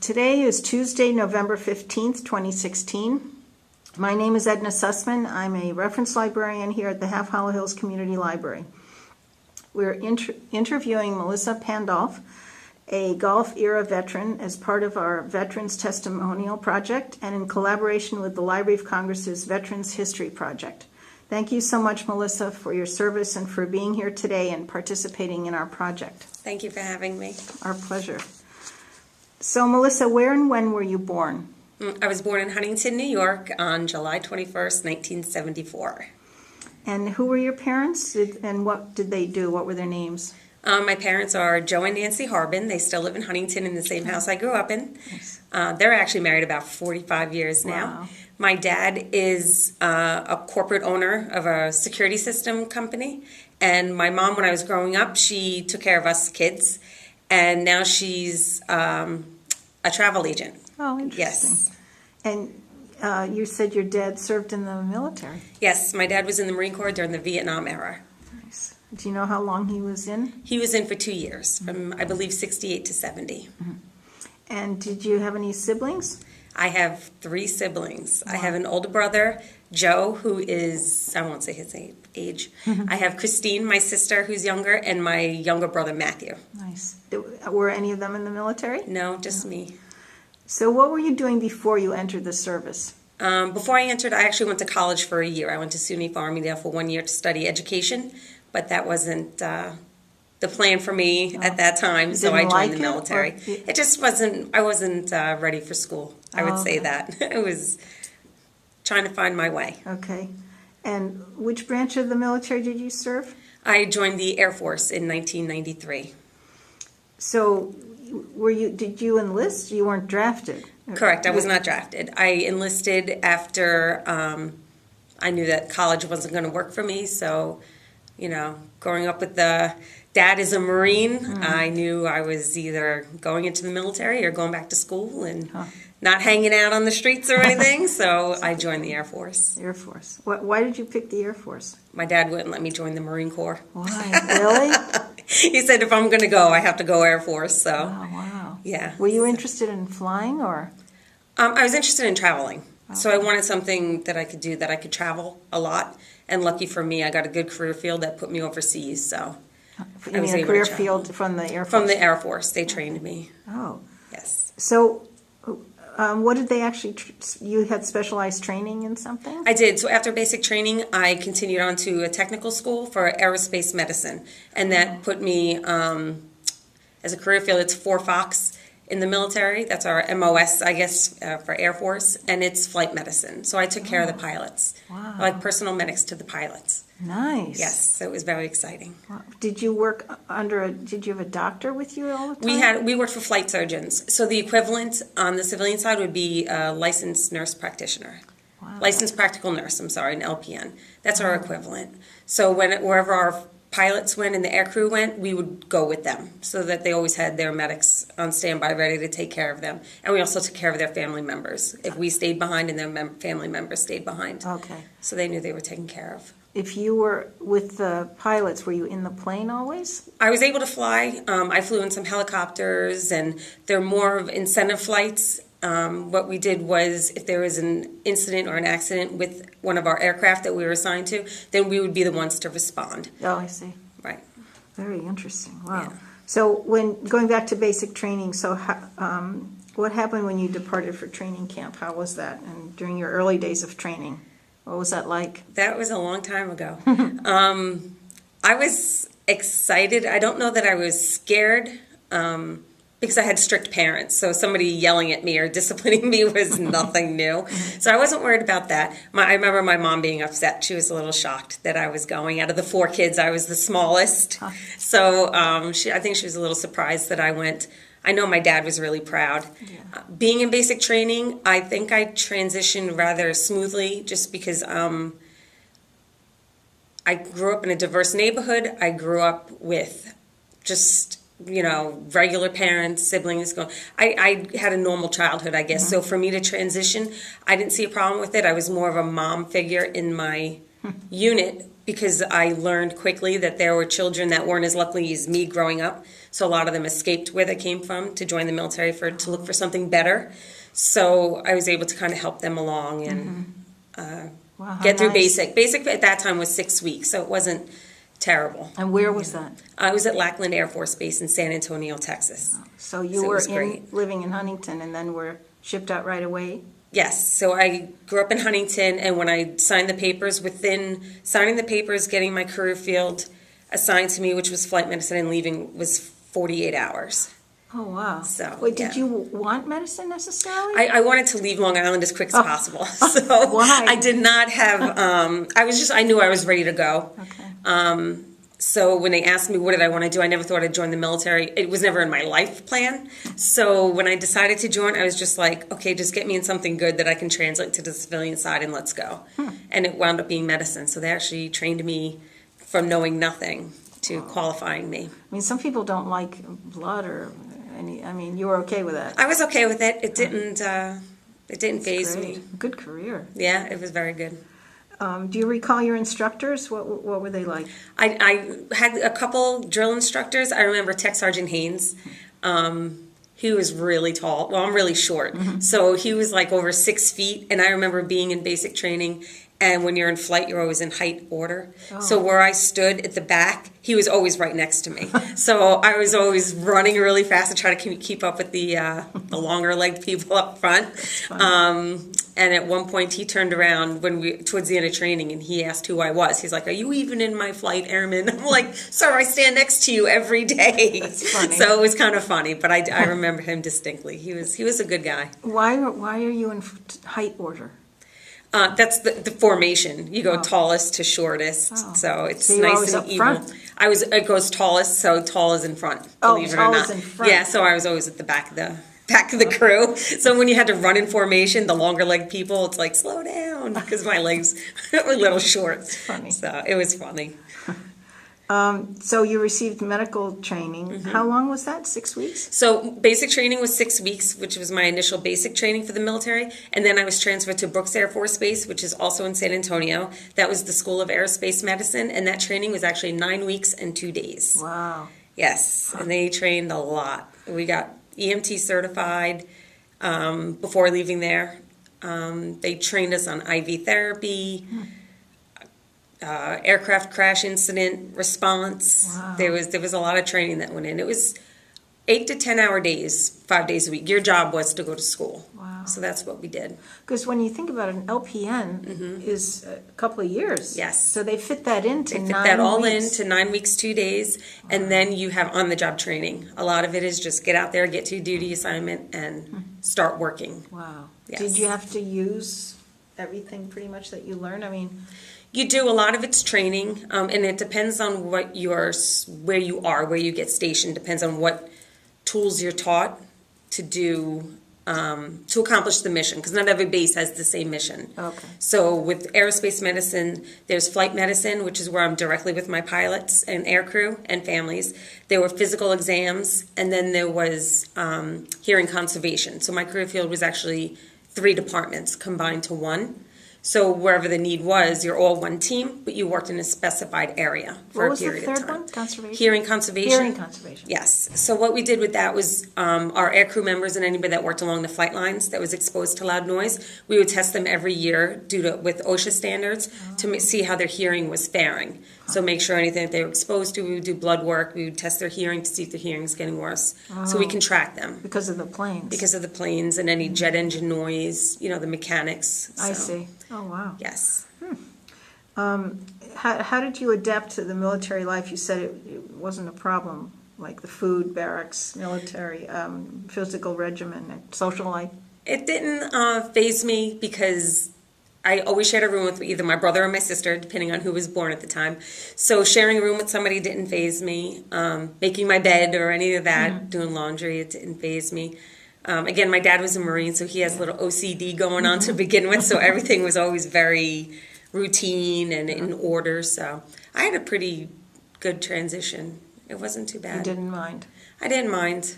Today is Tuesday, November 15th, 2016. My name is Edna Sussman. I'm a reference librarian here at the Half Hollow Hills Community Library. We're interviewing Melissa Pandolf, a Gulf era veteran, as part of our Veterans Testimonial Project and in collaboration with the Library of Congress's Veterans History Project. Thank you so much, Melissa, for your service and for being here today and participating in our project. Thank you for having me. Our pleasure. So, Melissa, where and when were you born? I was born in Huntington, New York on July 21st, 1974. And who were your parents, and what did they do? What were their names? My parents are Joe and Nancy Harbin. They still live in Huntington in the same house I grew up in. Yes. They're actually married about 45 years now. Wow. My dad is a corporate owner of a security system company. And my mom, when I was growing up, she took care of us kids. And now she's a travel agent. Oh, interesting. Yes. And you said your dad served in the military. Yes, my dad was in the Marine Corps during the Vietnam era. Nice. Do you know how long he was in? He was in for 2 years, from I believe 68 to 70. Mm-hmm. And did you have any siblings? I have 3 siblings. Wow. I have an older brother, Joe, who is, I won't say his age. I have Christine, my sister, who's younger, and my younger brother, Matthew. Nice. Were any of them in the military? No, just me. So what were you doing before you entered the service? Before I entered, I actually went to college for a year. I went to SUNY Farmingdale for 1 year to study education, but that wasn't the plan for me at that time, so I joined the military. It just wasn't, I wasn't ready for school, I would say that. It was trying to find my way. Okay. And which branch of the military did you serve? I joined the Air Force in 1993. So did you enlist? You weren't drafted? Correct, I was not drafted. I enlisted after I knew that college wasn't going to work for me, so, you know, growing up with the dad is a Marine, I knew I was either going into the military or going back to school and not hanging out on the streets or anything, so I joined the Air Force. Air Force. Why did you pick the Air Force? My dad wouldn't let me join the Marine Corps. Why? Really? He said if I'm going to go, I have to go Air Force, so. Oh, wow. Yeah. Were you interested in flying or? I was interested in traveling. So I wanted something that I could do, that I could travel a lot. And lucky for me, I got a good career field that put me overseas, so. You mean a career field from the Air Force? From the Air Force. They trained me. Oh. Yes. So what did they actually, you had specialized training in something? I did. So after basic training, I continued on to a technical school for aerospace medicine. And that put me, as a career field, it's 4 Fox in the military. That's our MOS, I guess, for Air Force. And it's flight medicine. So I took care of the pilots. Wow. Like personal medics to the pilots. Nice. Yes, so it was very exciting. Wow. Did you work did you have a doctor with you all the time? We worked for flight surgeons. So the equivalent on the civilian side would be a licensed nurse practitioner. Wow. Licensed practical nurse, I'm sorry, an LPN. That's our equivalent. So wherever our pilots went and the aircrew went, we would go with them so that they always had their medics on standby ready to take care of them. And we also took care of their family members. If we stayed behind and their family members stayed behind. Okay. So they knew they were taken care of. If you were with the pilots, were you in the plane always? I was able to fly. I flew in some helicopters, and they're more of incentive flights. What we did was, if there was an incident or an accident with one of our aircraft that we were assigned to, then we would be the ones to respond. Oh, I see. Right. Very interesting. Wow. Yeah. So going back to basic training, so what happened when you departed for training camp? How was that? And during your early days of training, what was that like? That was a long time ago. I was excited. I don't know that I was scared because I had strict parents. So somebody yelling at me or disciplining me was nothing new. So I wasn't worried about that. I remember my mom being upset. She was a little shocked that I was going. Out of the 4 kids, I was the smallest. So I think she was a little surprised that I went. I know my dad was really proud. Yeah. Being in basic training, I think I transitioned rather smoothly just because I grew up in a diverse neighborhood. I grew up with just, regular parents, siblings. I had a normal childhood, I guess. Mm-hmm. So for me to transition, I didn't see a problem with it. I was more of a mom figure in my unit because I learned quickly that there were children that weren't as lucky as me growing up. So a lot of them escaped where they came from to join the military to look for something better. So I was able to kind of help them along and Wow, how get through nice. basic. Basic at that time was 6 weeks, so it wasn't terrible. And where was that? I was at Lackland Air Force Base in San Antonio, Texas. So you So it were was great. living in Huntington and then were shipped out right away? Yes, so I grew up in Huntington, and when I signed the papers, within signing the papers, getting my career field assigned to me, which was flight medicine, and leaving was 48 hours. Oh, wow. So, Wait, did yeah. you want medicine necessarily? I wanted to leave Long Island as quick as possible, so Why? I did not have. I knew I was ready to go. Okay. So when they asked me what did I want to do, I never thought I'd join the military. It was never in my life plan. So when I decided to join, I was just like, okay, just get me in something good that I can translate to the civilian side and let's go. And it wound up being medicine. So they actually trained me from knowing nothing to qualifying me. I mean, some people don't like blood or any, I mean, you were okay with that? I was okay with it. It didn't faze me. Great. Good career. Yeah, it was very good. Do you recall your instructors? What were they like? I had a couple drill instructors. I remember Tech Sergeant Haynes. He was really tall. Well, I'm really short. So he was like over 6 feet. And I remember being in basic training. And when you're in flight, you're always in height order. So where I stood at the back, he was always right next to me. So I was always running really fast to try to keep up with the longer legged people up front. And at one point, he turned around towards the end of training, and he asked who I was. He's like, "Are you even in my flight, airman?" I'm like, "Sir, I stand next to you every day." That's funny. So it was kind of funny, but I remember him distinctly. He was a good guy. Why are you in height order? That's the formation. You go tallest to shortest, so it's So you're nice always and up even. front? It goes tallest, so tall is in front. Oh, Believe it or tall not. is in front. Yeah, so I was always at the back of the crew. So when you had to run in formation, the longer leg people, it's like slow down because my legs were a little short. Funny. So it was funny. So you received medical training. How long was that? 6 weeks? So basic training was 6 weeks, which was my initial basic training for the military. And then I was transferred to Brooks Air Force Base, which is also in San Antonio. That was the School of Aerospace Medicine. And that training was actually 9 weeks and 2 days. Wow. Yes, and they trained a lot. We got EMT certified before leaving there. They trained us on IV therapy, aircraft crash incident response. Wow. There was a lot of training that went in. It was 8 to 10 hour days, 5 days a week. Your job was to go to school. Wow. So that's what we did. Because when you think about it, an LPN is a couple of years. Yes. So they fit that into They fit 9 that all weeks. into 9 weeks, 2 days, and then you have on-the-job training. A lot of it is just get out there, get to your duty assignment, and start working. Wow. Yes. Did you have to use everything pretty much that you learned? I mean, You do. A lot of it's training, and it depends on where you get stationed. Depends on what tools you're taught to do to accomplish the mission, because not every base has the same mission. Okay. So with aerospace medicine, there's flight medicine, which is where I'm directly with my pilots and aircrew and families. There were physical exams, and then there was hearing conservation. So my career field was actually 3 departments combined to 1. So wherever the need was, you're all one team, but you worked in a specified area for what was a the period of third time. one? Conservation? Hearing conservation. Hearing conservation. Yes. So what we did with that was our aircrew members and anybody that worked along the flight lines that was exposed to loud noise, we would test them every year with OSHA standards to see how their hearing was faring. So make sure anything that they were exposed to, we would do blood work, we would test their hearing to see if their hearing is getting worse. So we can track them. Because of the planes. Because of the planes and any jet engine noise, the mechanics. I So, see. Oh, wow. Yes. How did you adapt to the military life? You said it wasn't a problem, like the food, barracks, military, physical regimen, and social life. It didn't faze me because I always shared a room with either my brother or my sister, depending on who was born at the time. So sharing a room with somebody didn't faze me. Making my bed or any of that, doing laundry, it didn't faze me. Again, my dad was a Marine, so he has a little OCD going on to begin with, so everything was always very routine and in order. So I had a pretty good transition. It wasn't too bad. You didn't mind. I didn't mind.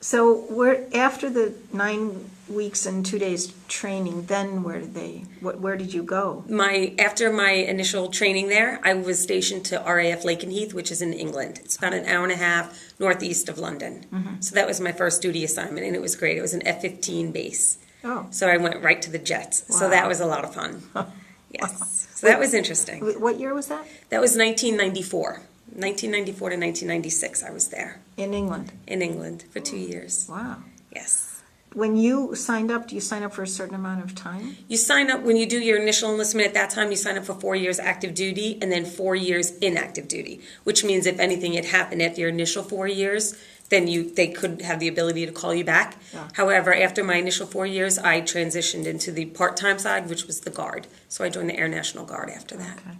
So after the 9 weeks and 2 days training, then where did you go? After my initial training there, I was stationed to RAF Lakenheath, which is in England. It's about an hour and a half northeast of London. So that was my first duty assignment, and it was great. It was an F-15 base. Oh. So I went right to the jets. Wow. So that was a lot of fun. Yes. So that was interesting. What year was that? That was 1994. 1994 to 1996, I was there. In England? In England for 2 years. Wow. Yes. When you signed up, do you sign up for a certain amount of time? You sign up, when you do your initial enlistment at that time, you sign up for 4 years active duty and then 4 years inactive duty, which means if anything had happened after your initial 4 years, then they could have the ability to call you back. Yeah. However, after my initial 4 years, I transitioned into the part-time side, which was the Guard. So I joined the Air National Guard after that. Okay.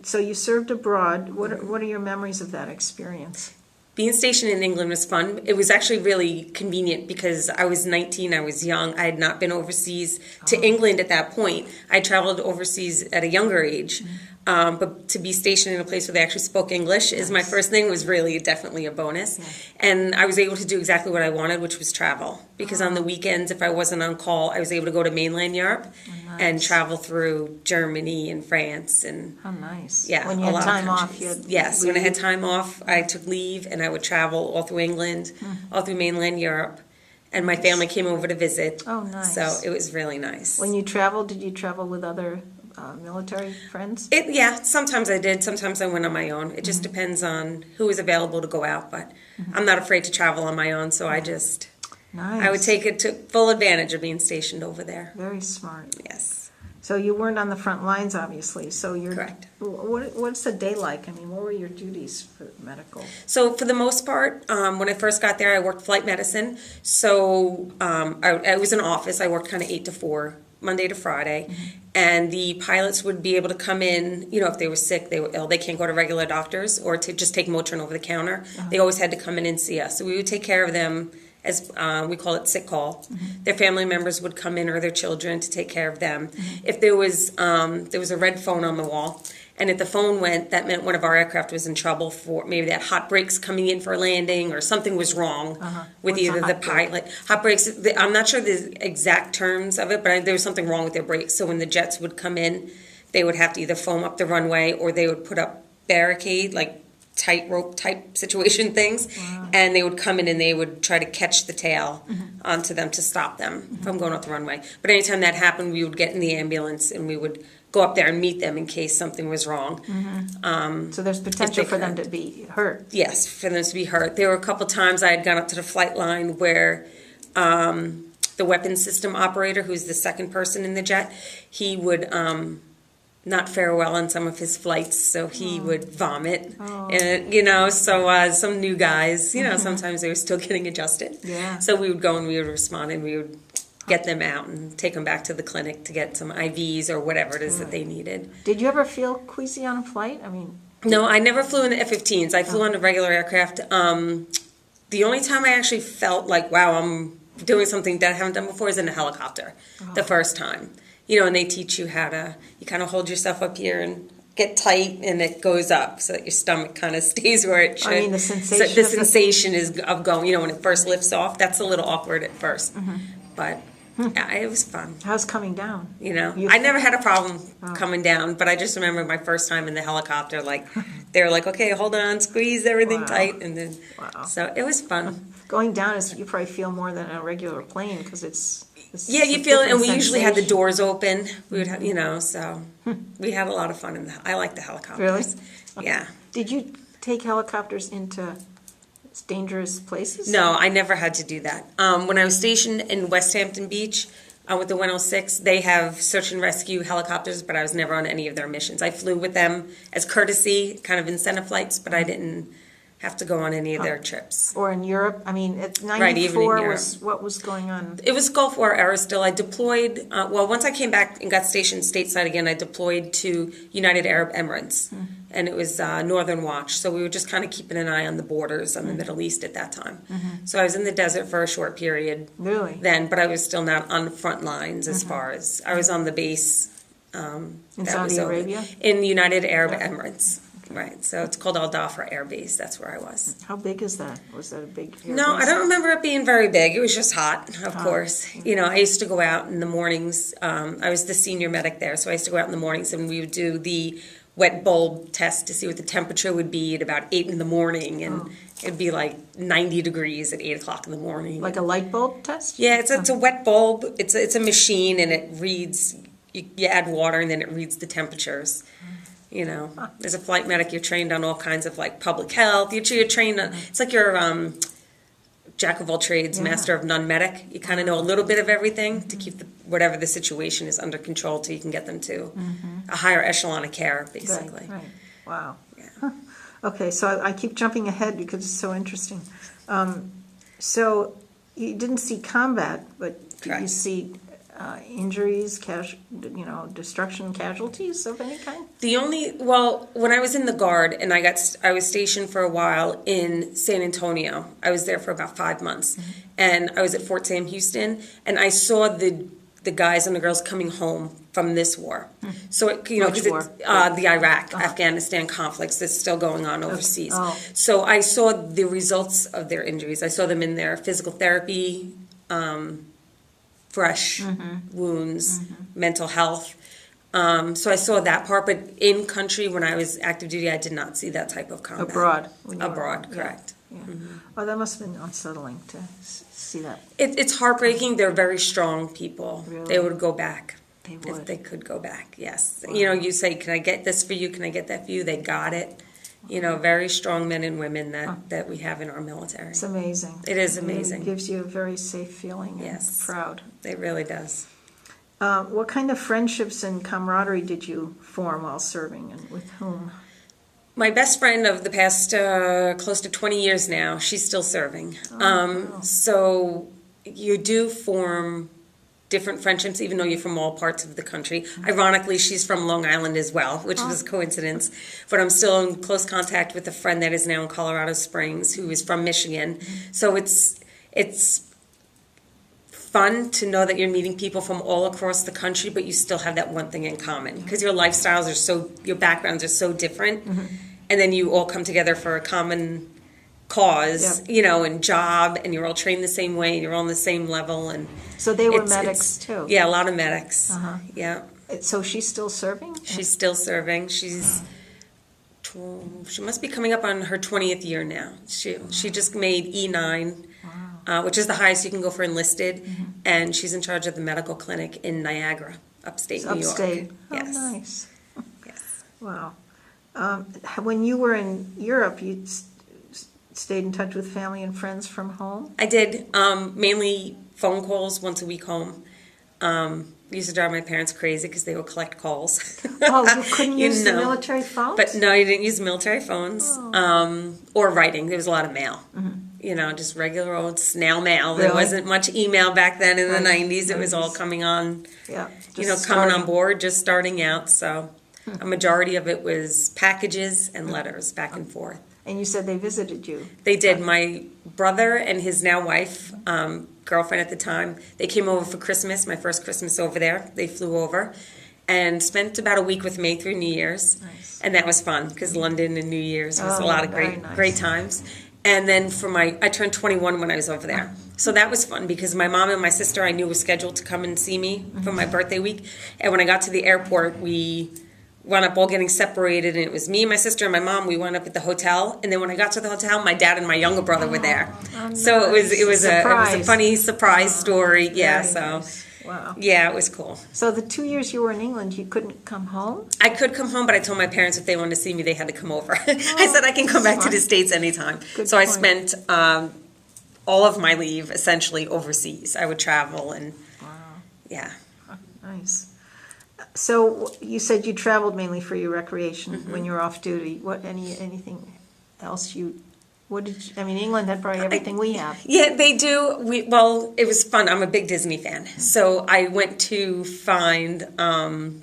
So you served abroad. What are your memories of that experience? Being stationed in England was fun. It was actually really convenient because I was 19, I was young. I had not been overseas to England at that point. I traveled overseas at a younger age. But to be stationed in a place where they actually spoke English is my first thing was really definitely a bonus. Yeah. And I was able to do exactly what I wanted, which was travel. Because on the weekends, if I wasn't on call, I was able to go to mainland Europe and travel through Germany and France. And how nice. Yeah, when you a had lot time of off, you had yes, when I had time off, I took leave and I would travel all through England, all through mainland Europe. And my family came over to visit. Oh, nice. So it was really nice. When you traveled, did you travel with other military friends? Yeah, sometimes I did. Sometimes I went on my own. It just depends on who was available to go out. But I'm not afraid to travel on my own, so I just I would take it to full advantage of being stationed over there. Very smart. Yes. So you weren't on the front lines, obviously. So you're correct. What's the day like? I mean, what were your duties for medical? So for the most part, when I first got there, I worked flight medicine. So I was in office. I worked kind of 8 to 4. Monday to Friday, and the pilots would be able to come in, if they were sick, they were ill, they can't go to regular doctors or to just take Motrin over the counter. They always had to come in and see us. So we would take care of them as we call it sick call. Their family members would come in or their children to take care of them. If there was a red phone on the wall, and if the phone went, that meant one of our aircraft was in trouble for maybe that hot brakes coming in for a landing or something was wrong with What's either a the hot brake? pilot. Hot brakes, I'm not sure the exact terms of it, but there was something wrong with their brakes. So when the jets would come in, they would have to either foam up the runway or they would put up barricade, like tightrope type situation things, and they would come in and they would try to catch the tail onto them to stop them from going off the runway. But anytime that happened, we would get in the ambulance and we would go up there and meet them in case something was wrong. So there's potential for them to be hurt. Yes, for them to be hurt. There were a couple times I had gone up to the flight line where the weapons system operator, who's the second person in the jet, he would not fare well on some of his flights, so he would vomit. And, so some new guys, sometimes they were still getting adjusted. Yeah. So we would go and we would respond and we would get them out and take them back to the clinic to get some IVs or whatever it is that they needed. Did you ever feel queasy on a flight? I mean, no, I never flew in the F-15s. I flew on a regular aircraft. The only time I actually felt like, wow, I'm doing something that I haven't done before is in a helicopter, the first time. And they teach you how to, you kind of hold yourself up here and get tight and it goes up so that your stomach kind of stays where it should. I mean, the sensation. So the sensation is of going, when it first lifts off, that's a little awkward at first. But yeah, it was fun. How's coming down? I never had a problem coming down, but I just remember my first time in the helicopter, they were like, okay, hold on, squeeze everything tight, and then, so it was fun. Going down is, you probably feel more than a regular plane, because it's yeah, you feel it, and we different usually had the sensation. doors open. We would have, so we had a lot of fun I like the helicopters. Really? Yeah. Did you take helicopters into dangerous places? No, I never had to do that. When I was stationed in West Hampton Beach with the 106, they have search and rescue helicopters, but I was never on any of their missions. I flew with them as courtesy, kind of incentive flights, but I didn't have to go on any of their trips. Or in Europe? I mean, at Right, even in 94 Europe. was, what was going on? It was Gulf War era still. I deployed, once I came back and got stationed stateside again, I deployed to United Arab Emirates. And it was Northern Watch. So we were just kind of keeping an eye on the borders on the Middle East at that time. So I was in the desert for a short period Really? then, but I was still not on the front lines as far as, I was on the base. In that Saudi was over- Arabia? In the United Arab Emirates. Right. So it's called Aldafra Air Base. That's where I was. How big is that? Was that a big air No, I base? don't remember it being very big. It was just hot, of course. You know, I used to go out in the mornings. I was the senior medic there, so I used to go out in the mornings and we would do the wet bulb test to see what the temperature would be at about 8 in the morning, and it'd be like 90 degrees at 8 o'clock in the morning. Like a light bulb test? Yeah, it's a wet bulb. It's a machine, and it reads. You add water, and then it reads the temperatures. You know, as a flight medic, you're trained on all kinds of like public health. You're trained on. It's like you're jack of all trades, master of none medic. You kind of know a little bit of everything to keep whatever the situation is under control, till you can get them to a higher echelon of care, basically. Right. Wow. Yeah. Huh. Okay, so I keep jumping ahead because it's so interesting. So you didn't see combat, but did you Correct. see injuries, destruction, casualties of any kind? When I was in the Guard and I was stationed for a while in San Antonio. I was there for about 5 months, and I was at Fort Sam Houston, and I saw the guys and the girls coming home from this war. So Which war? The Iraq, Afghanistan conflicts that's still going on overseas. Oh. So I saw the results of their injuries. I saw them in their physical therapy, fresh wounds, mental health. So I saw that part, but in country, when I was active duty, I did not see that type of combat. Abroad. when you were- Abroad, yeah, correct. Yeah. Oh, that must have been unsettling to see that. It's heartbreaking. They're very strong people. Really? They would go back. They If would. they could go back, yes. You know, you say, can I get this for you? Can I get that for you? They got it. You know, very strong men and women that we have in our military. It's amazing. It is amazing. It gives you a very safe feeling and Yes. proud. It really does. What kind of friendships and camaraderie did you form while serving, and with whom? My best friend of the past close to 20 years now, she's still serving. Wow. So you do form different friendships, even though you're from all parts of the country. Ironically, she's from Long Island as well, which was a coincidence. But I'm still in close contact with a friend that is now in Colorado Springs, who is from Michigan. So it's fun to know that you're meeting people from all across the country, but you still have that one thing in common, because your lifestyles your backgrounds are so different, and then you all come together for a common cause, Yep. you know, and job, and you're all trained the same way, and you're all on the same level, and So they were it's- medics too? yeah, a lot of medics. Uh-huh. Yeah, So she's still serving? she's still serving. She must be coming up on her 20th year now. She just made E9. Which is the highest you can go for enlisted, and she's in charge of the medical clinic in Niagara, upstate New York. Upstate? Oh, Yes. nice. Yes. Wow. When you were in Europe, you stayed in touch with family and friends from home? I did, mainly phone calls once a week home. Used to drive my parents crazy because they would collect calls. Oh, you couldn't You use the know. military phones? But no, you didn't use military phones, or writing. There was a lot of mail. You know, just regular old snail mail. There Really? wasn't much email back then in the Right. 90s. It was all coming on, Yeah. you know, just coming on starting. board, just starting out. So a majority of it was packages and letters back and forth. And you said they visited you? They did. My brother and his now wife, girlfriend at the time, they came over for Christmas, my first Christmas over there. They flew over and spent about a week with me through New Year's. Nice. And that was fun because London and New Year's was Oh, a lot of very nice. great times. And then I turned 21 when I was over there. So that was fun because my mom and my sister I knew were scheduled to come and see me for my birthday week. And when I got to the airport, we wound up all getting separated, and it was me, my sister, and my mom. We wound up at the hotel, and then when I got to the hotel, my dad and my younger brother were there. Oh, So it was a Surprise. funny surprise story. Yeah, Very so nice. Wow. yeah, it was cool. So the 2 years you were in England, you couldn't come home? I could come home, but I told my parents if they wanted to see me, they had to come over. I said I can come back to the States anytime. Good So I point. spent all of my leave essentially overseas. I would travel and yeah. Nice. So you said you traveled mainly for your recreation when you were off duty. What anything else you What did you, I mean, England had probably everything we have. Yeah, they do. Well, it was fun. I'm a big Disney fan. So I went to find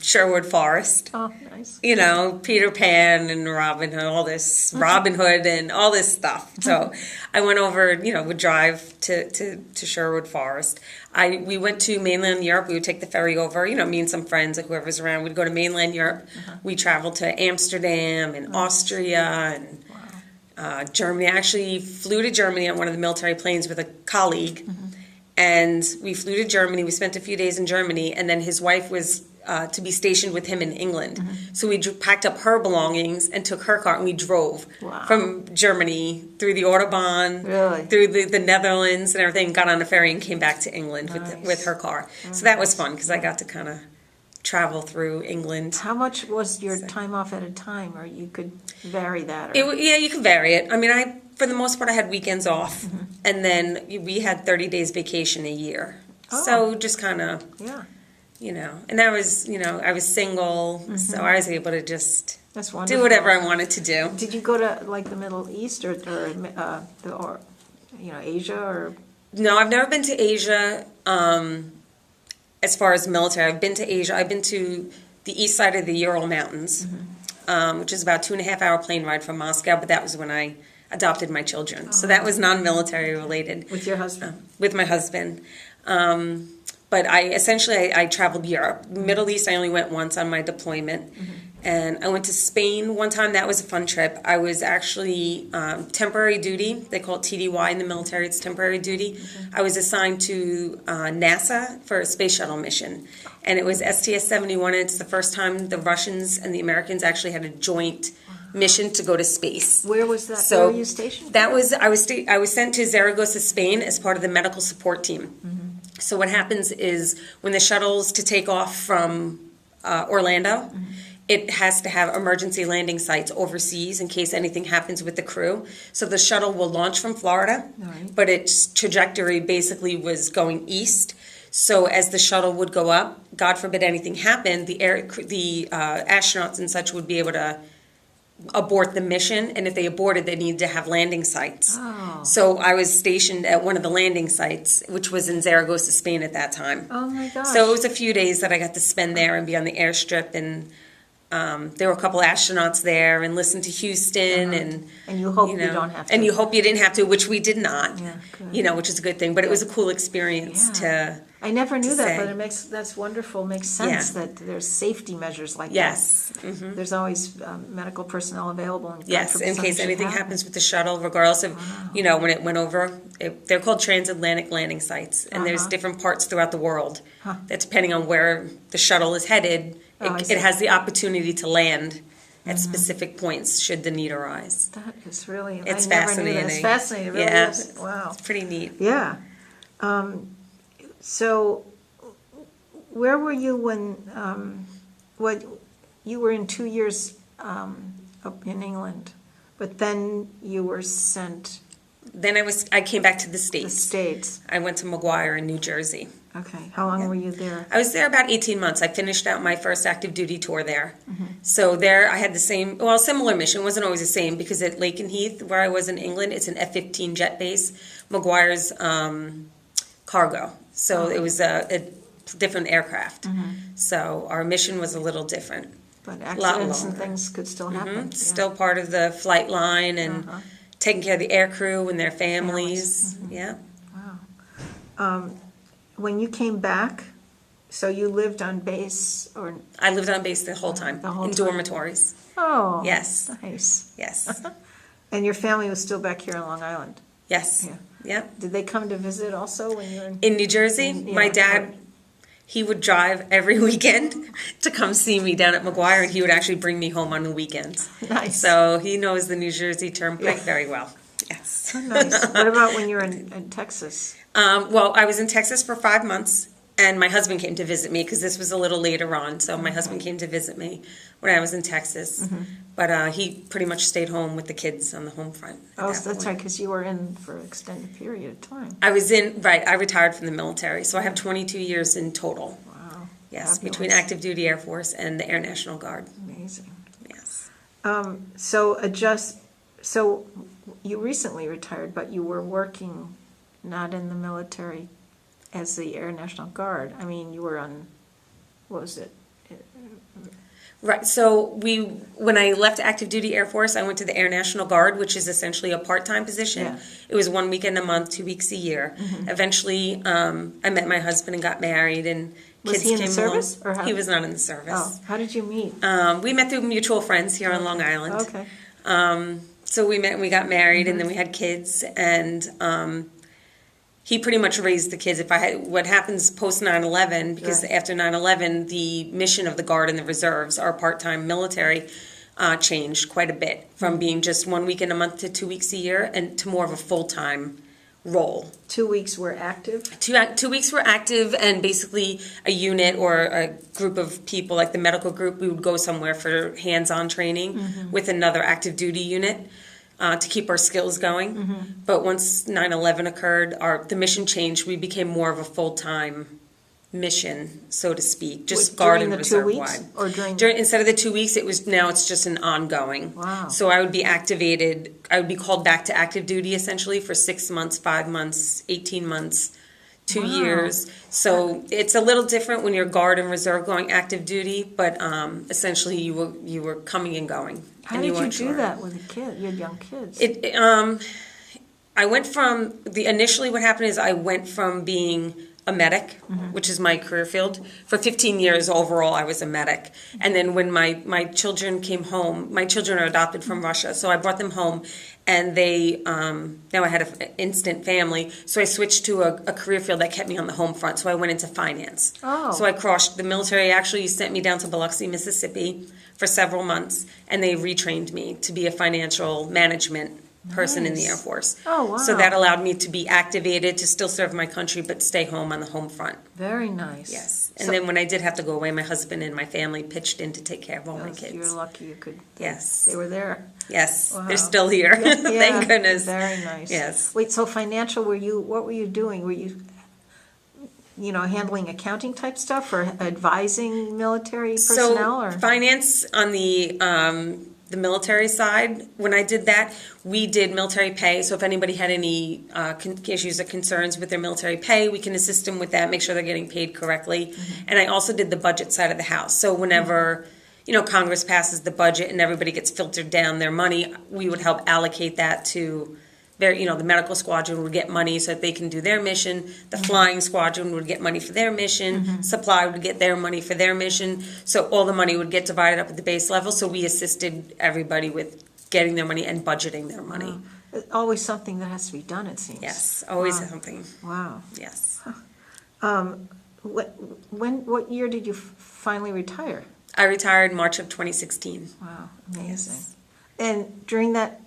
Sherwood Forest. Oh, nice. You know, Peter Pan and Robin Hood, all this, Robin Hood and all this stuff. So I went over, you know, would drive to Sherwood Forest. We went to mainland Europe. We would take the ferry over, you know, me and some friends, like whoever's around. We'd go to mainland Europe. We traveled to Amsterdam and Austria and Germany. I actually flew to Germany on one of the military planes with a colleague. And we flew to Germany. We spent a few days in Germany. And then his wife was to be stationed with him in England. So we packed up her belongings and took her car, and we drove from Germany through the Autobahn, Really? through the Netherlands and everything, got on a ferry and came back to England Nice. with her car. So that was fun because I got to kind of travel through England. How much was your time off at a time, or you could vary that? Or? Yeah, you can vary it. I mean, for the most part, I had weekends off, and then we had 30 days vacation a year. So just kind of, Yeah, you know, and I was, you know, I was single, so I was able to just that's wonderful. do whatever I wanted to do. Did you go to like the Middle East or you know, Asia or? No, I've never been to Asia. As far as military, I've been to Asia. I've been to the east side of the Ural Mountains, which is about 2.5 hour plane ride from Moscow. But that was when I adopted my children, so that was non-military related. With your husband? With my husband. But I traveled Europe. Middle East, I only went once on my deployment. And I went to Spain one time. That was a fun trip. I was actually temporary duty. They call it TDY in the military. It's temporary duty. I was assigned to NASA for a space shuttle mission. And it was STS-71. It's the first time the Russians and the Americans actually had a joint mission to go to space. Where was that? So Where were you stationed? That was I was sent to Zaragoza, Spain, as part of the medical support team. So what happens is when the shuttle's to take off from Orlando, it has to have emergency landing sites overseas in case anything happens with the crew. So the shuttle will launch from Florida, but its trajectory basically was going east. So as the shuttle would go up, God forbid anything happened, the astronauts and such would be able to abort the mission, and if they aborted, they needed to have landing sites. So I was stationed at one of the landing sites, which was in Zaragoza, Spain at that time. Oh my gosh. So it was a few days that I got to spend there and be on the airstrip, and there were a couple astronauts there, and listen to Houston, and you hope you don't have to. and you hope you didn't have to, which we did not. Yeah, good. You know, which is a good thing. But it was a cool experience to. I never knew to that, say. but that's wonderful. Makes sense that there's safety measures like Yes. that. There's always medical personnel available. And Yes, in case anything happens with the shuttle, regardless of, you know, when it went over, they're called transatlantic landing sites, and there's different parts throughout the world that depending on where the shuttle is headed, it has the opportunity to land at specific points should the need arise. That is really, It's I never fascinating. knew that. It's fascinating. It really Yeah. is. Wow. It's pretty neat. Yeah. So, where were you when, you were in 2 years up in England, but then you were sent Then I came back to the to the States. States. I went to McGuire in New Jersey. Okay. How long were you there? I was there about 18 months. I finished out my first active duty tour there. So there I had the similar mission. It wasn't always the same because at Lakenheath, where I was in England, it's an F-15 jet base. McGuire's cargo. So it was a different aircraft. So our mission was a little different. But Lot accidents and longer. things could still happen. Yeah. Still part of the flight line and taking care of the air crew and their families. Yeah. Wow. When you came back, so you lived on base, or I lived on base the whole time The whole in time. dormitories. oh, Yes. nice. Yes. And your family was still back here on Long Island. Yes. Yeah. Yep. Did they come to visit also when you were in? In New Jersey, Yeah, my dad, right. he would drive every weekend to come see me down at McGuire, and he would actually bring me home on the weekends. Nice. So he knows the New Jersey Turnpike very well. Yes. Oh, nice. What about when you were in Texas? Well, I was in Texas for 5 months, and my husband came to visit me because this was a little later on. So my husband came to visit me when I was in Texas. But he pretty much stayed home with the kids on the home front. at Oh, that so that's point. right, because you were in for an extended period of time. I was in, right, I retired from the military, so I have 22 years in total. Wow. Yes, Fabulous. between active duty Air Force and the Air National Guard. Amazing. Yes. So you recently retired, but you were working not in the military as the Air National Guard. I mean, you were on, what was it? Right. So when I left active duty Air Force, I went to the Air National Guard, which is essentially a part-time position. Yeah. It was 1 weekend a month, 2 weeks a year. Eventually, I met my husband and got married, and Was kids he in the came service, along. or how- He was not in the service. Oh, how did you meet? We met through mutual friends here on Long Island. Okay. So we met and we got married, and then we had kids, and he pretty much raised the kids. What happens post 9/11, because Right. after 9/11, the mission of the Guard and the Reserves, our part-time military, changed quite a bit from being just 1 weekend a month to 2 weeks a year, and to more of a full-time role. 2 weeks were active? 2 weeks were active, and basically a unit or a group of people, like the medical group, we would go somewhere for hands-on training with another active duty unit to keep our skills going. But once 9/11 occurred, the mission changed. We became more of a full-time mission, so to speak, just Guard During and the 2 Reserve weeks? wide. Or during? Instead of the 2 weeks, it's just an ongoing. Wow. So I would be activated, I would be called back to active duty essentially for 6 months, 5 months, 18 months, 2 Wow. years. So it's a little different when you're Guard and Reserve going active duty, but essentially you were coming and going. How and did you weren't do sure. that with a kid? You had young kids. I went from initially what happened is I went from being a medic, which is my career field. For 15 years overall, I was a medic. And then when my children came home, my children are adopted from Russia, so I brought them home, and they, now I had an instant family, so I switched to a career field that kept me on the home front, so I went into finance. Oh. So I crossed, the military actually sent me down to Biloxi, Mississippi for several months, and they retrained me to be a financial management person in the Nice. Air Force. Oh, wow. So that allowed me to be activated, to still serve my country, but stay home on the home front. Very nice. Yes. And So- then when I did have to go away, my husband and my family pitched in to take care of all my Yes, kids. You're lucky you could. Yes. They were there. Yes. Wow. They're still here. Yeah, Thank goodness. Very nice. Yes. Wait, so financial, what were you doing? Were you, handling accounting type stuff or advising military personnel, or? So finance on the military side, when I did that, we did military pay. So if anybody had any issues or concerns with their military pay, we can assist them with that, make sure they're getting paid correctly. And I also did the budget side of the house. So whenever, Congress passes the budget and everybody gets filtered down their money, we would help allocate that to the medical squadron would get money so that they can do their mission. The flying squadron would get money for their mission. Supply would get their money for their mission. So all the money would get divided up at the base level. So we assisted everybody with getting their money and budgeting their money. Always something that has to be done, it seems. Yes, always Wow. something. Wow. Yes. What year did you finally retire? I retired March of 2016. Wow, amazing. Yes. And during that,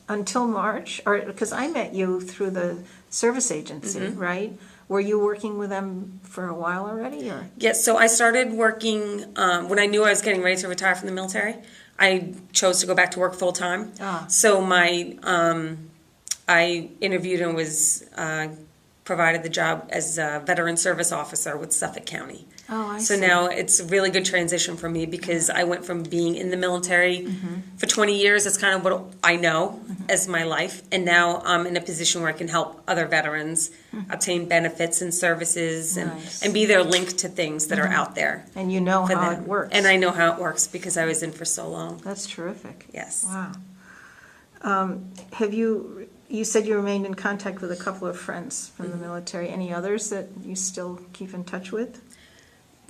until March, or, because I met you through the service agency, right? Were you working with them for a while already, or? Yes, so I started working, when I knew I was getting ready to retire from the military, I chose to go back to work full-time. Ah. So I interviewed and was provided the job as a veteran service officer with Suffolk County. Oh, I So see. now it's a really good transition for me because I went from being in the military for 20 years, that's kind of what I know as my life, and now I'm in a position where I can help other veterans obtain benefits and services Nice. and be their link to things that are out there And you know for how them. it works. And I know how it works because I was in for so long. That's terrific. Yes. Wow. You said you remained in contact with a couple of friends from the military. Any others that you still keep in touch with?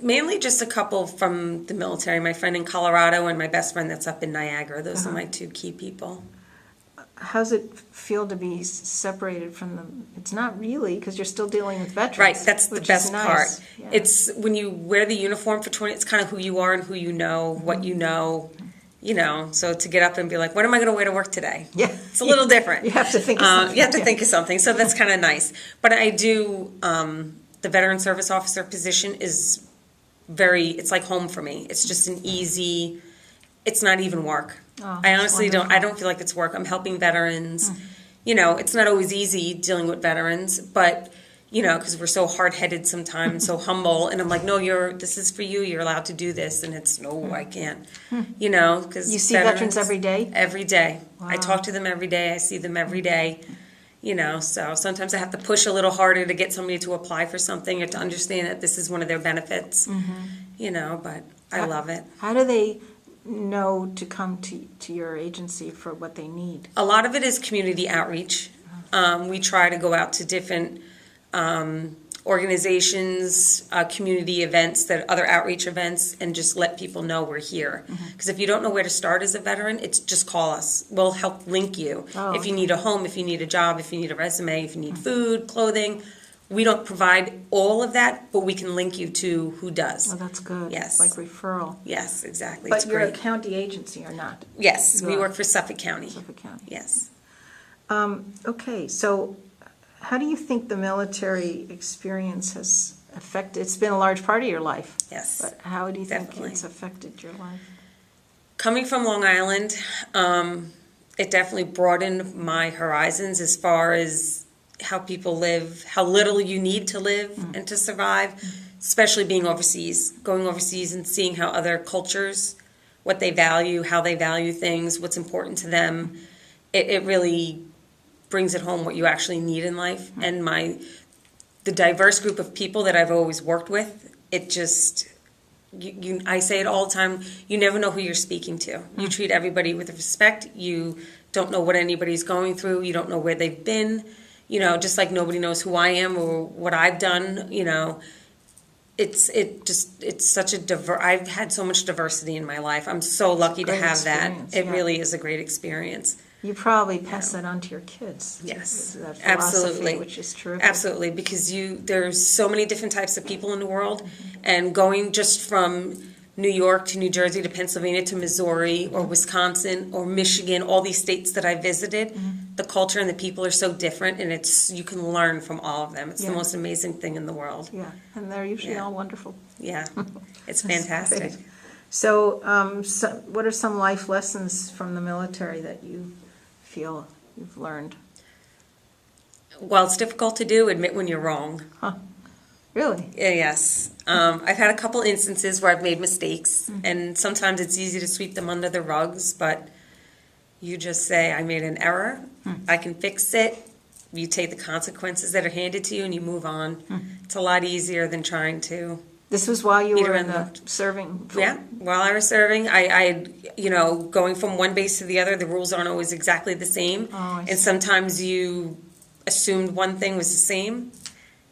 Mainly just a couple from the military, my friend in Colorado and my best friend that's up in Niagara. Those are my two key people. How's it feel to be separated from them? It's not really, because you're still dealing with veterans. Right, that's the which is best nice. part. Yeah. It's when you wear the uniform for 20, it's kind of who you are and who you know, what you know, so to get up and be like, what am I going to wear to work today? Yeah. It's a little different. You have to think of something. You have to Yeah. think of something, so that's kind of nice. But I do, the veteran service officer position is it's like home for me. It's just an easy, it's not even work. Oh, I that's honestly wonderful. I don't feel like it's work. I'm helping veterans. It's not always easy dealing with veterans, but because we're so hard-headed sometimes, so humble, and I'm like, no, this is for you, you're allowed to do this, and it's, no, I can't, because You see veterans every day? Every day. I Wow. talk to them every day, I see them every day, so sometimes I have to push a little harder to get somebody to apply for something or to understand that this is one of their benefits, but I love it. How do they know to come to your agency for what they need? A lot of it is community outreach. We try to go out to different organizations, community events, other outreach events, and just let people know we're here. Because if you don't know where to start as a veteran, it's just call us. We'll help link you. Oh, if you need a home, if you need a job, if you need a resume, if you need food, clothing. We don't provide all of that, but we can link you to who does. Oh, that's good. Yes. Like referral. Yes, exactly. But It's you're a great. county agency or not? Yes, You we are. work for Suffolk County. Suffolk County. Yes. Okay, so how do you think the military experience has affected, it's been a large part of your life, Yes. but how do you think Definitely. it's affected your life? Coming from Long Island, it definitely broadened my horizons as far as how people live, how little you need to live and to survive, especially being overseas, going overseas and seeing how other cultures, what they value, how they value things, what's important to them. It really brings it home what you actually need in life. And the diverse group of people that I've always worked with, it just, I say it all the time, you never know who you're speaking to. You treat everybody with respect. You don't know what anybody's going through. You don't know where they've been. Just like nobody knows who I am or what I've done. It's such I've had so much diversity in my life. I'm so lucky to great have that. experience, It yeah. really is a great experience. You probably pass that on to your kids. Yes, That philosophy, absolutely. which is terrific. Absolutely, because there's so many different types of people in the world, and going just from New York to New Jersey to Pennsylvania to Missouri or Wisconsin or Michigan, all these states that I visited, the culture and the people are so different, and you can learn from all of them. It's Yeah. the most amazing thing in the world. Yeah, and they're usually Yeah. all wonderful. Yeah, it's That's fantastic. great. So, what are some life lessons from the military that you feel you've learned? While it's difficult to do, admit when you're wrong. Really? Yes. I've had a couple instances where I've made mistakes, and sometimes it's easy to sweep them under the rugs, but you just say, I made an error, I can fix it, you take the consequences that are handed to you, and you move on. It's a lot easier than trying to... This was while you Beat were in around the serving? Yeah, while I was serving, I going from one base to the other, the rules aren't always exactly the same. Oh, I And see. sometimes you assumed one thing was the same,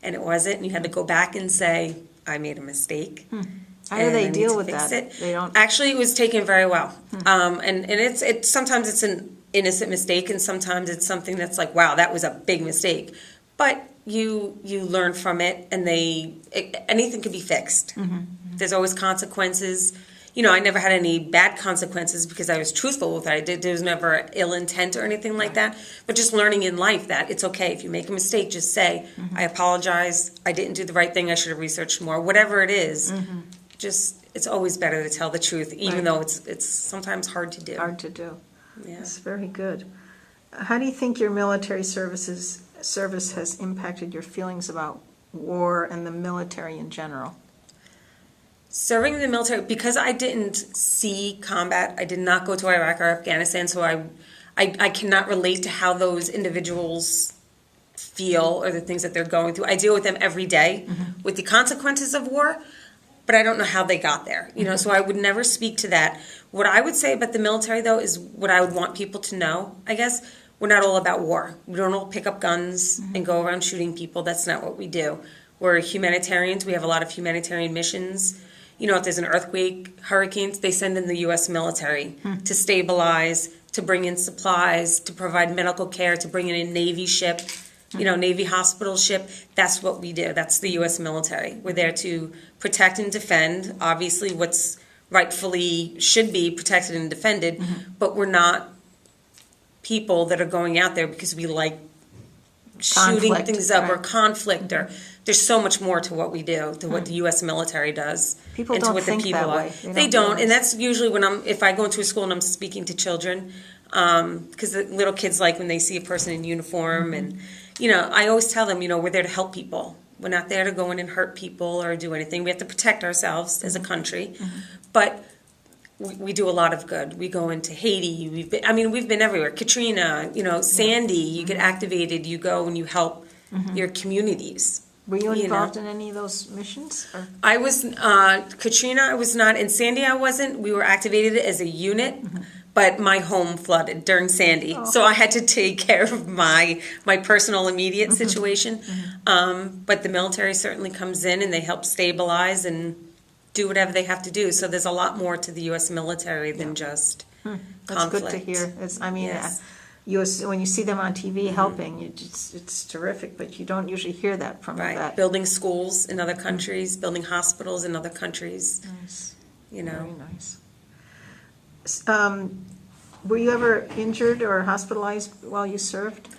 and it wasn't, and you had to go back and say, I made a mistake. How do and they I need deal to with fix that? it. They don't. Actually, it was taken very well. And it's sometimes it's an innocent mistake, and sometimes it's something that's like, wow, that was a big mistake. But you learn from it, and anything can be fixed. There's always consequences. I never had any bad consequences because I was truthful with what I did. There was never ill intent or anything like that. But just learning in life that it's okay. If you make a mistake, just say, I apologize. I didn't do the right thing. I should have researched more. Whatever it is, it's always better to tell the truth, even Right. though it's sometimes hard to do. Hard to do. Yeah. That's very good. How do you think your military service has impacted your feelings about war and the military in general? Serving in the military, because I didn't see combat, I did not go to Iraq or Afghanistan, so I cannot relate to how those individuals feel or the things that they're going through. I deal with them every day with the consequences of war, but I don't know how they got there. So I would never speak to that. What I would say about the military, though, is what I would want people to know, I guess. We're not all about war. We don't all pick up guns and go around shooting people. That's not what we do. We're humanitarians. We have a lot of humanitarian missions. If there's an earthquake, hurricanes, they send in the U.S. military to stabilize, to bring in supplies, to provide medical care, to bring in a Navy ship, Navy hospital ship. That's what we do. That's the U.S. military. We're there to protect and defend, obviously what's rightfully should be protected and defended, but we're not people that are going out there because we like shooting Conflict, things up or right. conflict or there's so much more to what we do, to what the U.S. military does. People and to don't what think the people that are. way. They don't, and that's usually if I go into a school and I'm speaking to children, Because the little kids like when they see a person in uniform, and I always tell them, we're there to help people. We're not there to go in and hurt people or do anything. We have to protect ourselves as a country, but we do a lot of good. We go into Haiti. We've been everywhere. Katrina, Sandy. You get activated. You go and you help your communities. Were you involved in any of those missions? Or? I was, Katrina, I was not. In Sandy, I wasn't. We were activated as a unit, but my home flooded during Sandy. Oh. So I had to take care of my personal immediate situation. But the military certainly comes in and they help stabilize and do whatever they have to do. So there's a lot more to the U.S. military than just That's conflict. good to hear. Yes. When you see them on TV helping, it's terrific, but you don't usually hear that from Right. that. Building schools in other countries, building hospitals in other countries. Nice. You know. Very nice. Were you ever injured or hospitalized while you served?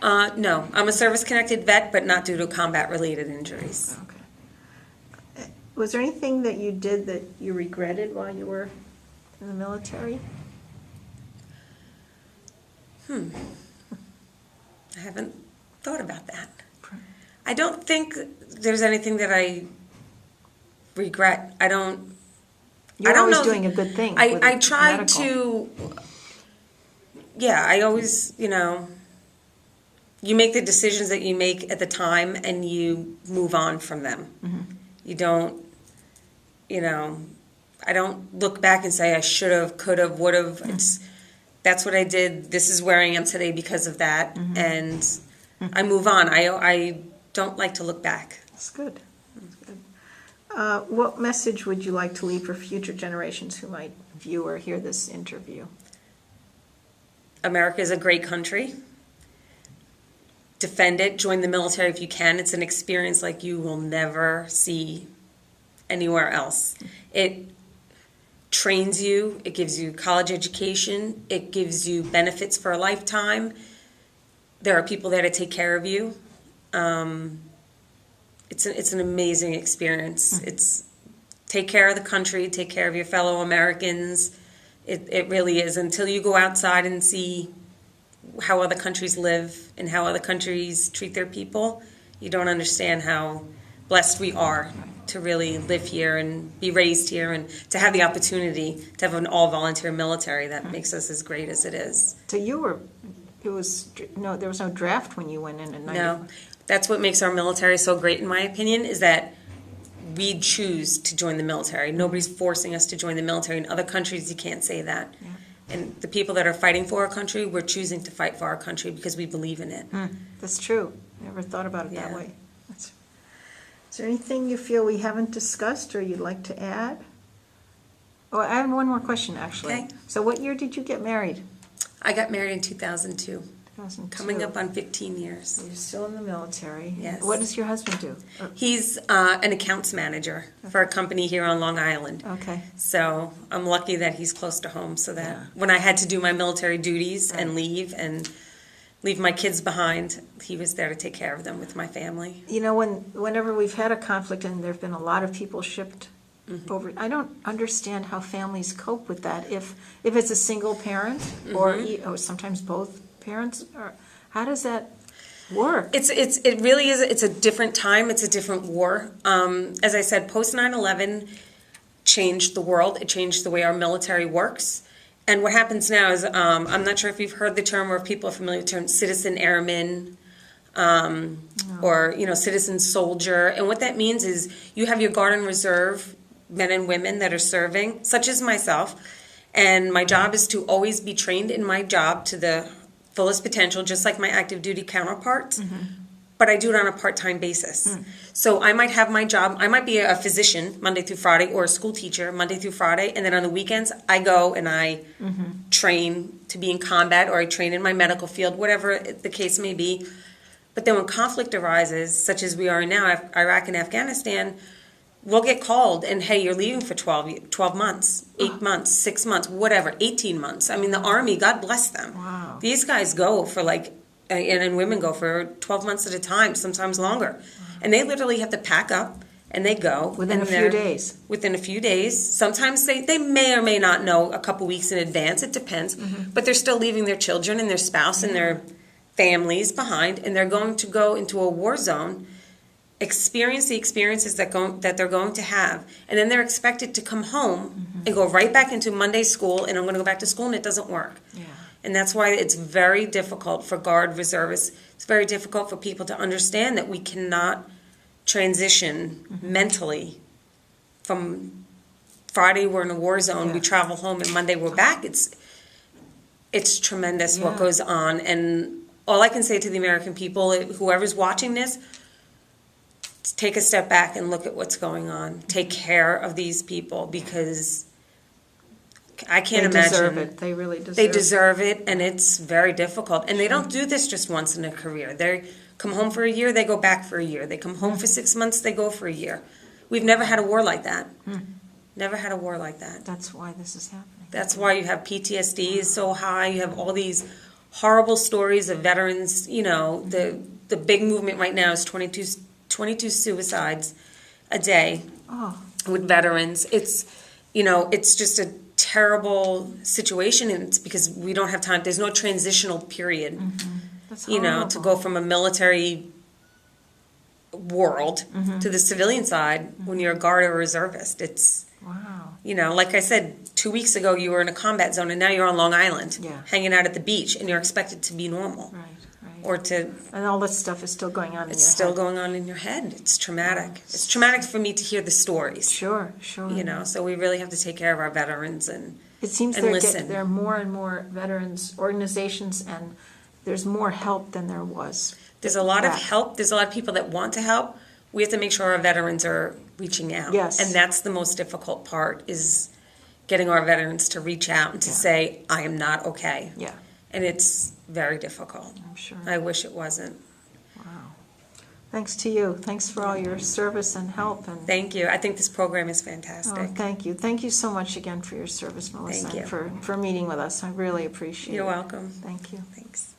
No, I'm a service-connected vet, but not due to combat-related injuries. Okay. Was there anything that you did that you regretted while you were in the military? I haven't thought about that. I don't think there's anything that I regret. You're I don't always know. doing a good thing. with I try medical. to. Yeah, I always, you make the decisions that you make at the time, and you move on from them. You don't, I don't look back and say I should have, could have, would have. That's what I did. This is where I am today because of that, and I move on. I don't like to look back. That's good. That's good. What message would you like to leave for future generations who might view or hear this interview? America is a great country. Defend it. Join the military if you can. It's an experience like you will never see anywhere else. It trains you. It gives you college education. It gives you benefits for a lifetime. There are people there to take care of you. It's an amazing experience. It's take care of the country, take care of your fellow Americans. It really is. Until you go outside and see how other countries live and how other countries treat their people, you don't understand how blessed we are to really live here and be raised here and to have the opportunity to have an all-volunteer military that makes us as great as it is. So there was no draft when you went in at 94? No, that's what makes our military so great, in my opinion, is that we choose to join the military. Nobody's forcing us to join the military. In other countries, you can't say that. Yeah. And the people that are fighting for our country, we're choosing to fight for our country because we believe in it. That's true. Never thought about it that Yeah. way. Is there anything you feel we haven't discussed or you'd like to add? Oh, I have one more question, actually. Okay. So what year did you get married? I got married in 2002, 2002. coming up on 15 years. You're still in the military. Yes. What does your husband do? He's an accounts manager for a company here on Long Island. Okay. So I'm lucky that he's close to home so that Yeah. when I had to do my military duties and leave my kids behind, he was there to take care of them with my family. Whenever we've had a conflict and there've been a lot of people shipped over, I don't understand how families cope with that. If it's a single parent or sometimes both parents, or how does that work? It really is. It's a different time. It's a different war. As I said, post 9/11 changed the world. It changed the way our military works. And what happens now is, I'm not sure if you've heard the term or if people are familiar with the term citizen airman, or citizen soldier. And what that means is you have your Guard and Reserve men and women that are serving, such as myself. And my job is to always be trained in my job to the fullest potential, just like my active duty counterparts. But I do it on a part-time basis. So I might have my job, I might be a physician Monday through Friday or a school teacher Monday through Friday, and then on the weekends I go and I train to be in combat, or I train in my medical field, whatever the case may be. But then when conflict arises, such as we are in now, Iraq and Afghanistan, we'll get called and, hey, you're leaving for 12 months, 8 months, 6 months, whatever, 18 months. I mean, the Army, God bless them. Wow. These guys go for and women go for 12 months at a time, sometimes longer. And they literally have to pack up and they go. Within and a few days. Within a few days. Sometimes they may or may not know a couple weeks in advance. It depends. But they're still leaving their children and their spouse and their families behind, and they're going to go into a war zone, experience the experiences that they're going to have, and then they're expected to come home and go right back into Monday school, and I'm going to go back to school, and it doesn't work. Yeah. And that's why it's very difficult for Guard reservists. It's very difficult for people to understand that we cannot transition mentally from Friday we're in a war zone, we travel home, and Monday we're back. It's tremendous what goes on. And all I can say to the American people, whoever's watching this, take a step back and look at what's going on. Take care of these people, because I can't imagine. They deserve it. They really deserve it. They deserve it, and it's very difficult. And they don't do this just once in a career. They come home for a year, they go back for a year. They come home for 6 months, they go for a year. We've never had a war like that. Never had a war like that. That's why this is happening. That's why you have PTSD is so high. You have all these horrible stories of veterans. You know, the big movement right now is 22 suicides a day with veterans. It's just a terrible situation, and it's because we don't have time. There's no transitional period, That's to go from a military world to the civilian side when you're a Guard or a reservist. It's, like I said, 2 weeks ago you were in a combat zone, and now you're on Long Island, hanging out at the beach, and you're expected to be normal. Right. Or to... And all this stuff is still going on in your head. It's still going on in your head. It's traumatic. It's traumatic for me to hear the stories. Sure. So we really have to take care of our veterans and It seems listen. there are more and more veterans organizations, and there's more help than there was. There's a lot of help. There's a lot of people that want to help. We have to make sure our veterans are reaching out. Yes. And that's the most difficult part, is getting our veterans to reach out and to say, I am not okay. Yeah. And it's very difficult. I'm sure. I wish it wasn't. Wow. Thanks to you. Thanks for all your service and help. And Thank you. I think this program is fantastic. thank you. Thank you so much again for your service, Melissa, Thank you. and for meeting with us. I really appreciate it. You're welcome. Thank you. Thanks.